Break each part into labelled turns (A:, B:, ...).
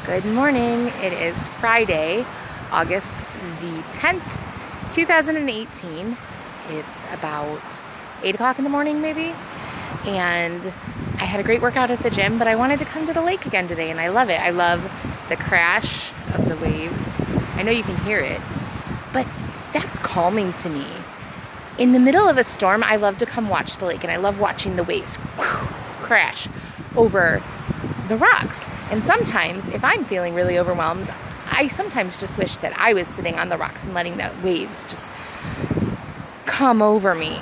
A: Good morning. It is Friday, August the 10th, 2018. It's about 8 o'clock in the morning maybe, and I had a great workout at the gym, but I wanted to come to the lake again today, and I love it. I love the crash of the waves. I know you can hear it, but that's calming to me. In the middle of a storm, I love to come watch the lake, and I love watching the waves crash over the rocks. And sometimes, if I'm feeling really overwhelmed, I sometimes just wish that I was sitting on the rocks and letting the waves just come over me.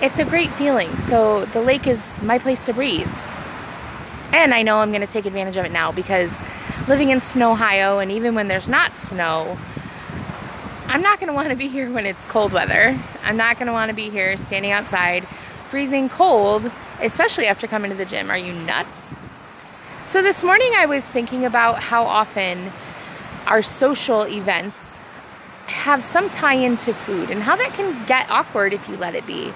A: It's a great feeling. So the lake is my place to breathe. And I know I'm going to take advantage of it now, because living in Snow, Ohio, and even when there's not snow, I'm not going to want to be here when it's cold weather. I'm not going to want to be here standing outside freezing cold, especially after coming to the gym. Are you nuts? So this morning I was thinking about how often our social events have some tie-in to food, and how that can get awkward if you let it be.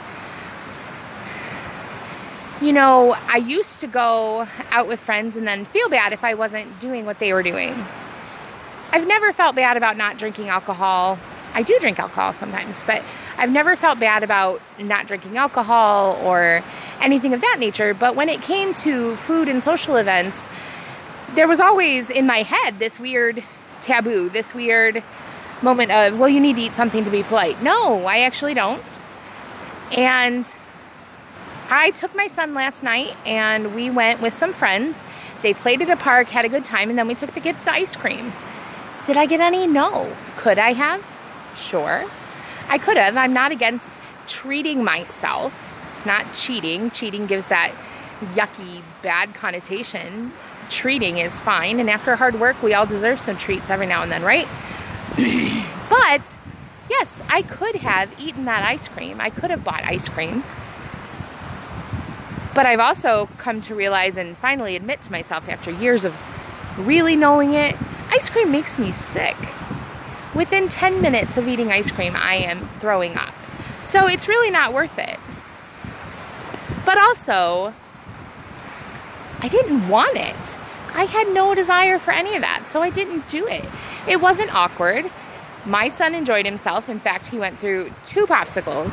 A: You know, I used to go out with friends and then feel bad if I wasn't doing what they were doing. I've never felt bad about not drinking alcohol. I do drink alcohol sometimes, but I've never felt bad about not drinking alcohol or anything of that nature. But when it came to food and social events, there was always in my head this weird taboo, this weird moment of, well, you need to eat something to be polite. No, I actually don't. And I took my son last night and we went with some friends. They played at a park, had a good time, and then we took the kids to ice cream. Did I get any? No. Could I have? Sure. I could have. I'm not against treating myself. It's not cheating. Cheating gives that yucky, bad connotation. Treating is fine. And after hard work, we all deserve some treats every now and then, right? But yes, I could have eaten that ice cream. I could have bought ice cream. But I've also come to realize and finally admit to myself, after years of really knowing it, ice cream makes me sick. Within 10 minutes of eating ice cream, I am throwing up. So it's really not worth it. But also, I didn't want it. I had no desire for any of that, so I didn't do it. It wasn't awkward. My son enjoyed himself. In fact, he went through 2 popsicles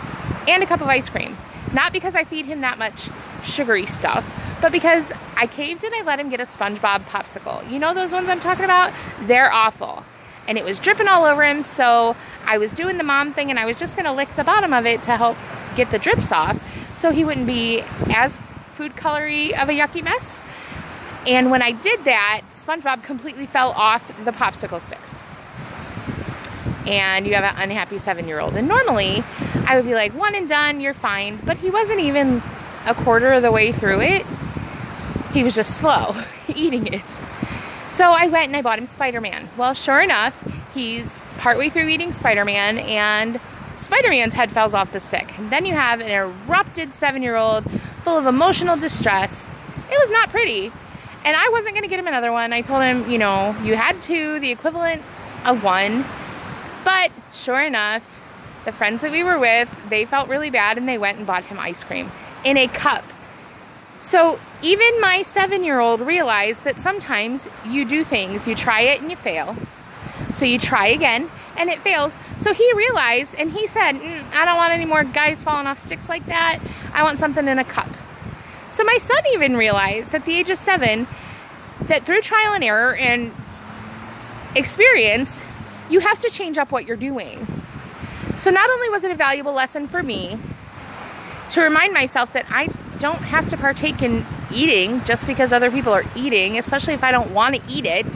A: and a cup of ice cream. Not because I feed him that much sugary stuff, but because I caved and I let him get a SpongeBob popsicle. You know those ones I'm talking about? They're awful. And it was dripping all over him, so I was doing the mom thing, and I was just gonna lick the bottom of it to help get the drips off so he wouldn't be as food colory of a yucky mess. And when I did that, SpongeBob completely fell off the popsicle stick. And you have an unhappy 7-year-old. And normally, I would be like, one and done, you're fine. But he wasn't even a quarter of the way through it. He was just slow eating it. So I went and I bought him Spider-Man. Well, sure enough, he's partway through eating Spider-Man, and Spider-Man's head falls off the stick. And then you have an erupted 7-year-old full of emotional distress. It was not pretty. And I wasn't going to get him another one. I told him, you know, you had 2, the equivalent of 1. But sure enough, the friends that we were with, they felt really bad, and they went and bought him ice cream in a cup. So even my 7-year-old realized that sometimes you do things, you try it and you fail. So you try again and it fails. So he realized, and he said, I don't want any more guys falling off sticks like that. I want something in a cup. So my son even realized at the age of 7 that through trial and error and experience, you have to change up what you're doing. So not only was it a valuable lesson for me to remind myself that I don't have to partake in eating just because other people are eating, especially if I don't want to eat it,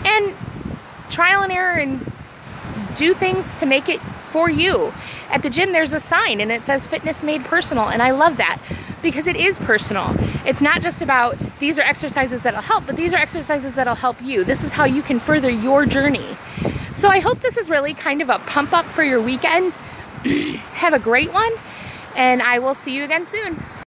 A: and trial and error and do things to make it for you. At the gym, there's a sign and it says fitness made personal, and I love that because it is personal. It's not just about these are exercises that'll help, but these are exercises that'll help you. This is how you can further your journey. So I hope this is really kind of a pump up for your weekend. Have a great one, and I will see you again soon.